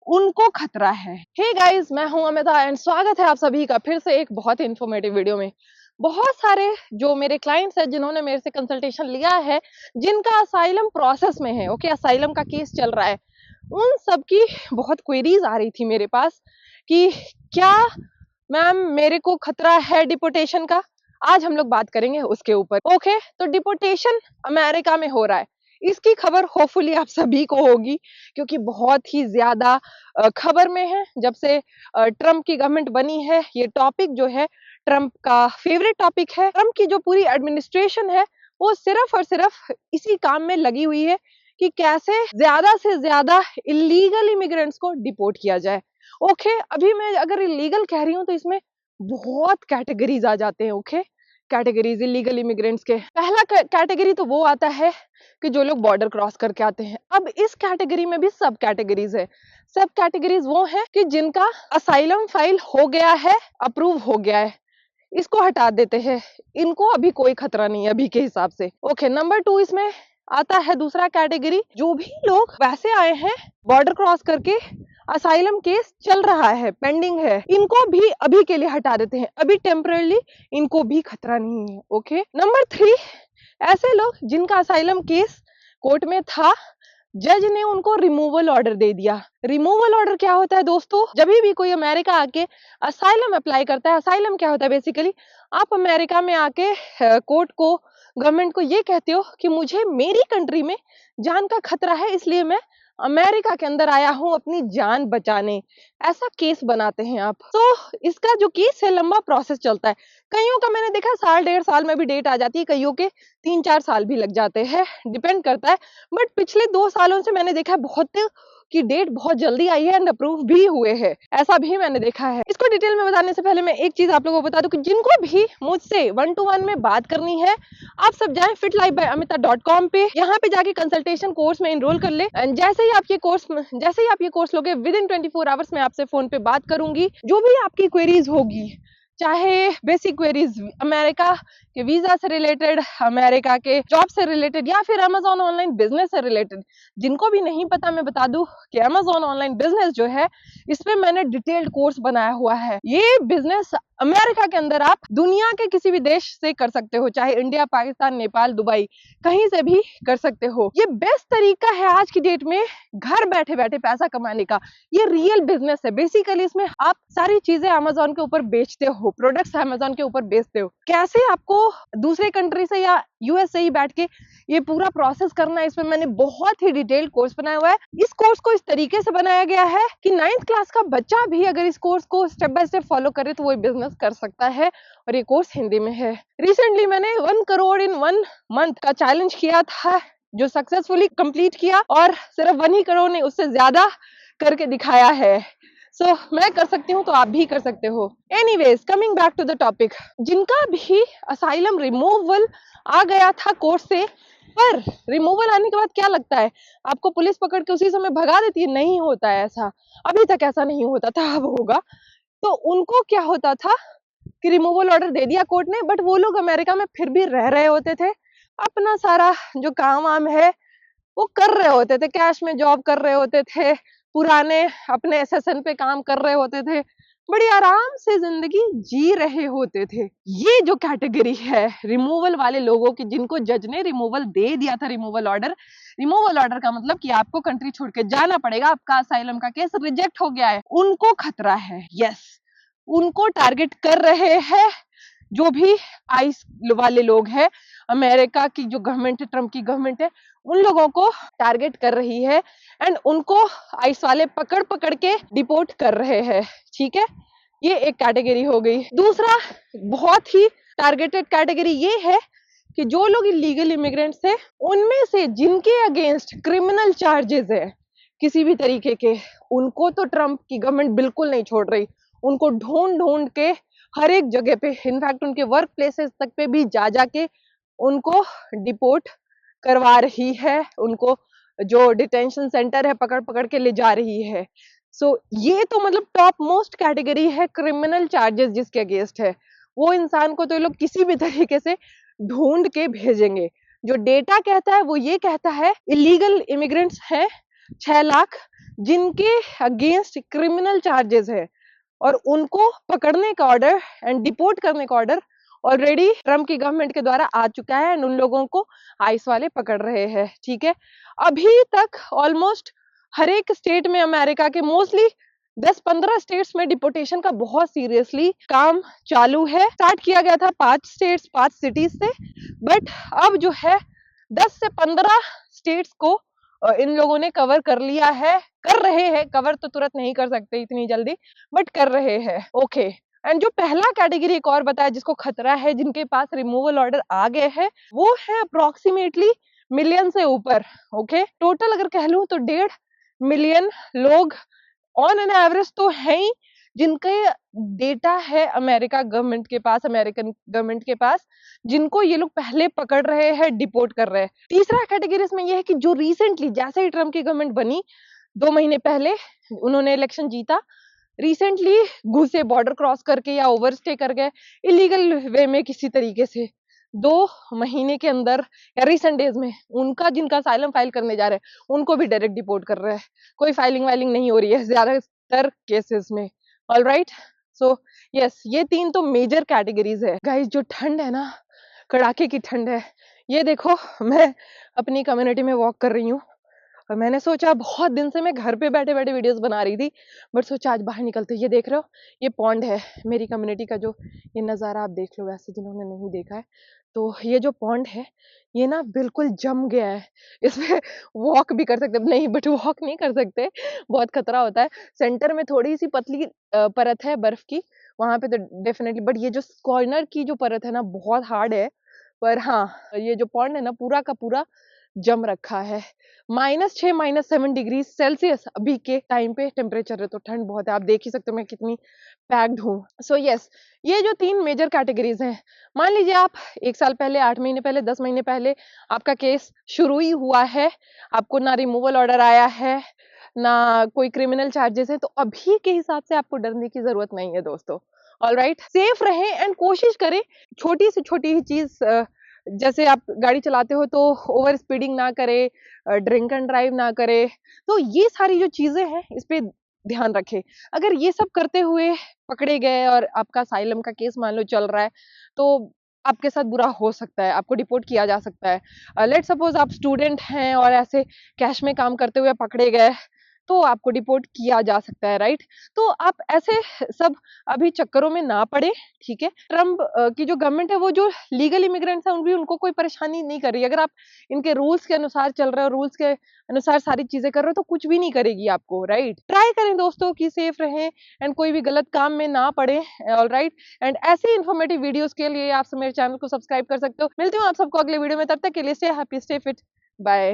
उनको खतरा है। हे गाइस, मैं हूं अमिता एंड स्वागत है आप सभी का फिर से एक बहुत ही इंफॉर्मेटिव वीडियो में। बहुत सारे जो मेरे क्लाइंट्स हैं जिन्होंने मेरे से कंसल्टेशन लिया है, जिनका असाइलम प्रोसेस में है, ओके, असाइलम का केस चल रहा है, उन सब की बहुत क्वेरीज आ रही थी मेरे पास कि क्या मैम मेरे को खतरा है डिपोटेशन का। आज हम लोग बात करेंगे उसके ऊपर। ओके, तो डिपोटेशन अमेरिका में हो रहा है, इसकी खबर होपफुली आप सभी को होगी क्योंकि बहुत ही ज्यादा खबर में है जब से ट्रम्प की गवर्नमेंट बनी है। ये टॉपिक जो है ट्रम्प का फेवरेट टॉपिक है। ट्रम्प की जो पूरी एडमिनिस्ट्रेशन है वो सिर्फ और सिर्फ इसी काम में लगी हुई है कि कैसे ज्यादा से ज्यादा इलीगल इमिग्रेंट्स को डिपोर्ट किया जाए। ओके, अभी मैं अगर इलीगल कह रही हूँ तो इसमें बहुत कैटेगरीज आ जाते हैं। ओके, कैटेगरीज इलीगल इमिग्रेंट्स के पहला कैटेगरी तो वो आता है कि जो लोग बॉर्डर क्रॉस करके आते हैं। अब इस कैटेगरी में भी सब कैटेगरीज है। सब कैटेगरीज वो है कि जिनका असाइलम फाइल हो गया है, अप्रूव हो गया है, इसको हटा देते हैं, इनको अभी कोई खतरा नहीं है अभी के हिसाब से। ओके, नंबर 2 इसमें आता है दूसरा कैटेगरी, जो भी लोग वैसे आए हैं बॉर्डर क्रॉस करके, असाइलम केस चल रहा है, पेंडिंग है, इनको भी अभी के लिए हटा देते हैं, अभी टेम्पररी इनको भी खतरा नहीं है। ओके, नंबर 3 ऐसे लोग जिनका असाइलम केस कोर्ट में था, जज ने उनको रिमूवल ऑर्डर दे दिया। रिमूवल ऑर्डर क्या होता है दोस्तों? जब भी कोई अमेरिका आके असाइलम अप्लाई करता है, असाइलम क्या होता है बेसिकली, आप अमेरिका में आके कोर्ट को, गवर्नमेंट को ये कहते हो कि मुझे मेरी कंट्री में जान का खतरा है, इसलिए मैं अमेरिका के अंदर आया हूं अपनी जान बचाने। ऐसा केस बनाते हैं आप। तो इसका जो केस है लंबा प्रोसेस चलता है। कईयों का मैंने देखा 1.5 साल में भी डेट आ जाती है, कईयों के 3-4 साल भी लग जाते हैं, डिपेंड करता है। बट पिछले 2 सालों से मैंने देखा है बहुत की डेट बहुत जल्दी आई है एंड अप्रूव भी हुए हैं, ऐसा भी मैंने देखा है। इसको डिटेल में बताने से पहले मैं एक चीज आप लोगों को बता दूं कि जिनको भी मुझसे 1-to-1 में बात करनी है, आप सब जाएं fitlife.amita.com पे, यहाँ पे जाके कंसल्टेशन कोर्स में एनरोल कर ले। एंड जैसे ही आप ये कोर्स लोगे, विद इन 24 आवर्स में आपसे फोन पे बात करूंगी। जो भी आपकी क्वेरीज होगी, चाहे बेसिक क्वेरीज अमेरिका के वीजा से रिलेटेड, अमेरिका के जॉब से रिलेटेड, या फिर अमेजॉन ऑनलाइन बिजनेस से रिलेटेड। जिनको भी नहीं पता मैं बता दूं कि अमेजॉन ऑनलाइन बिजनेस जो है, इसमें मैंने डिटेल्ड कोर्स बनाया हुआ है। ये बिजनेस अमेरिका के अंदर आप दुनिया के किसी भी देश से कर सकते हो, चाहे इंडिया, पाकिस्तान, नेपाल, दुबई, कहीं से भी कर सकते हो। ये बेस्ट तरीका है आज की डेट में घर बैठे बैठे पैसा कमाने का। ये रियल बिजनेस है बेसिकली। इसमें आप सारी चीजें अमेजॉन के ऊपर बेचते हो, प्रोडक्ट्स अमेजॉन के ऊपर बेचते हो। कैसे आपको दूसरे कंट्री से या यूएस से ही बैठ के ये पूरा प्रोसेस करना है, इसमें मैंने बहुत ही डिटेल्ड कोर्स बनाया हुआ है। इस कोर्स को इस तरीके से बनाया गया है कि 9th क्लास का बच्चा भी अगर इस कोर्स को स्टेप बाय स्टेप फॉलो करे तो वो बिजनेस कर सकता है। और ये कोर्स हिंदी में है। रिसेंटली मैंने 1 करोड़ इन 1 मंथ का चैलेंज किया था, जो सक्सेसफुली कंप्लीट किया, और सिर्फ 1 ही करोड़ नहीं, उससे ज्यादा करके दिखाया है। सो मैं कर सकती हूँ तो आप भी कर सकते हो। Anyways, coming back to the topic, जिनका भी असाइलम रिमूवल आ गया था कोर्ट से, पर रिमूवल आने के बाद क्या लगता है आपको पुलिस पकड़ के उसी समय भगा देती है? नहीं होता है ऐसा, अभी तक ऐसा नहीं होता था, अब होगा। तो उनको क्या होता था कि रिमूवल ऑर्डर दे दिया कोर्ट ने, बट वो लोग अमेरिका में फिर भी रह रहे होते थे, अपना सारा जो काम वाम है वो कर रहे होते थे, कैश में जॉब कर रहे होते थे, पुराने अपने एसएसएन पे काम कर रहे होते थे, बड़ी आराम से जिंदगी जी रहे होते थे। ये जो कैटेगरी है रिमूवल वाले लोगों की, जिनको जज ने रिमूवल दे दिया था, रिमूवल ऑर्डर का मतलब कि आपको कंट्री छोड़ के जाना पड़ेगा, आपका असाइलम का केस रिजेक्ट हो गया है, उनको खतरा है। यस, उनको टारगेट कर रहे हैं जो भी आइस वाले लोग हैं। अमेरिका की जो गवर्नमेंट है, ट्रम्प की गवर्नमेंट है, उन लोगों को टारगेट कर रही है एंड उनको आइस वाले पकड़ पकड़ के डिपोर्ट कर रहे हैं। ठीक है, ये एक कैटेगरी हो गई। दूसरा बहुत ही टारगेटेड कैटेगरी ये है कि जो लोग इलीगल इमिग्रेंट्स थे, उनमें से जिनके अगेंस्ट क्रिमिनल चार्जेस है किसी भी तरीके के, उनको तो ट्रम्प की गवर्नमेंट बिल्कुल नहीं छोड़ रही। उनको ढूंढ ढूंढ के हर एक जगह पे, इनफैक्ट उनके वर्क प्लेसेस तक पे भी जा जाके उनको डिपोर्ट करवा रही है, उनको जो डिटेंशन सेंटर है पकड़ पकड़ के ले जा रही है। सो ये तो मतलब टॉप मोस्ट कैटेगरी है क्रिमिनल चार्जेस जिसके अगेंस्ट है। वो इंसान को तो ये लोग किसी भी तरीके से ढूंढ के भेजेंगे। जो डेटा कहता है वो ये कहता है इलीगल इमिग्रेंट्स हैं 6 लाख, जिनके अगेंस्ट क्रिमिनल चार्जेस है और उनको पकड़ने का ऑर्डर एंड डिपोर्ट करने का ऑर्डर ऑलरेडी ट्रम्प की गवर्नमेंट के द्वारा आ चुका है एंड उन लोगों को आइस वाले पकड़ रहे हैं। ठीक है, अभी तक ऑलमोस्ट हर एक स्टेट में अमेरिका के मोस्टली 10-15 स्टेट्स में डिपोर्टेशन का बहुत सीरियसली काम चालू है। स्टार्ट किया गया था 5 स्टेट्स 5 सिटीज से, बट अब जो है 10 से 15 स्टेट्स को इन लोगों ने कवर कर लिया है, कर रहे हैं। कवर तो तुरंत नहीं कर सकते इतनी जल्दी, बट कर रहे हैं। ओके, एंड जो पहला कैटेगरी एक और बताया जिसको खतरा है, जिनके पास रिमूवल ऑर्डर आ गए हैं, वो है अप्रोक्सीमेटली मिलियन से ऊपर। ओके, टोटल अगर कह लूं तो 1.5 मिलियन लोग ऑन एन एवरेज तो है ही, जिनके डेटा है अमेरिका गवर्नमेंट के पास, अमेरिकन गवर्नमेंट के पास, जिनको ये लोग पहले पकड़ रहे हैं, डिपोर्ट कर रहे हैं। तीसरा कैटेगरी इसमें यह है कि जो रिसेंटली, जैसे ही ट्रम्प की गवर्नमेंट बनी 2 महीने पहले उन्होंने इलेक्शन जीता, रिसेंटली घुसे बॉर्डर क्रॉस करके या ओवरस्टे कर गए इलीगल वे में किसी तरीके से 2 महीने के अंदर या रिसेंट डेज में, उनका जिनका असाइलम फाइल करने जा रहे हैं उनको भी डायरेक्ट डिपोर्ट कर रहे हैं। कोई फाइलिंग वाइलिंग नहीं हो रही है ज्यादातर केसेस में। ऑल राइट, सो यस, ये 3 तो मेजर कैटेगरीज है। गाइस, जो ठंड है ना, कड़ाके की ठंड है। ये देखो, मैं अपनी कम्युनिटी में वॉक कर रही हूँ और मैंने सोचा, बहुत दिन से मैं घर पे बैठे बैठे वीडियोस बना रही थी, बट सोचा आज बाहर निकलते। ये देख रहे हो, ये पॉन्ड है मेरी कम्युनिटी का, जो ये नज़ारा आप देख लो वैसे जिन्होंने नहीं देखा है। तो ये जो पॉन्ड है, ये ना बिल्कुल जम गया है। इसमें वॉक भी कर सकते नहीं, बट वॉक नहीं कर सकते, बहुत खतरा होता है। सेंटर में थोड़ी सी पतली परत है बर्फ की, वहां पे तो डेफिनेटली, बट ये जो कॉर्नर की जो परत है ना, बहुत हार्ड है। पर हाँ, ये जो पॉन्ड है ना, पूरा का पूरा जम रखा है। -6 -7 डिग्री सेल्सियस अभी के टाइम पे टेम्परेचर है, तो ठंड बहुत है। आप देख ही सकते हो मैं कितनी पैक्ड हूँ। सो यस, ये जो 3 मेजर कैटेगरीज हैं, मान लीजिए आप 1 साल पहले, 8 महीने पहले, 10 महीने पहले आपका केस शुरू ही हुआ है, आपको ना रिमूवल ऑर्डर आया है, ना कोई क्रिमिनल चार्जेस है, तो अभी के हिसाब से आपको डरने की जरूरत नहीं है दोस्तों। ऑलराइट, सेफ रहें एंड कोशिश करें छोटी से छोटी ही चीज, जैसे आप गाड़ी चलाते हो तो ओवर स्पीडिंग ना करे, ड्रिंक एंड ड्राइव ना करे। तो ये सारी जो चीजें हैं, इस पे ध्यान रखें। अगर ये सब करते हुए पकड़े गए और आपका असाइलम का केस मान लो चल रहा है, तो आपके साथ बुरा हो सकता है, आपको डिपोर्ट किया जा सकता है। लेट सपोज आप स्टूडेंट हैं और ऐसे कैश में काम करते हुए पकड़े गए, तो आपको डिपोर्ट किया जा सकता है, राइट। तो आप ऐसे सब अभी चक्करों में ना पड़े। ठीक है, ट्रम्प की जो गवर्नमेंट है, वो जो लीगल इमिग्रेंट्स है उनको कोई परेशानी नहीं कर रही। अगर आप इनके रूल्स के अनुसार चल रहे हो, रूल्स के अनुसार सारी चीजें कर रहे हो, तो कुछ भी नहीं करेगी आपको, राइट। ट्राई करें दोस्तों कि सेफ रहें एंड कोई भी गलत काम में ना पड़े। ऑल राइट, एंड ऐसे इन्फॉर्मेटिव वीडियोस के लिए आप मेरे चैनल को सब्सक्राइब कर सकते हो। मिलती हूँ आप सबको अगले वीडियो में, तब तक के लिए stay happy, stay fit, bye.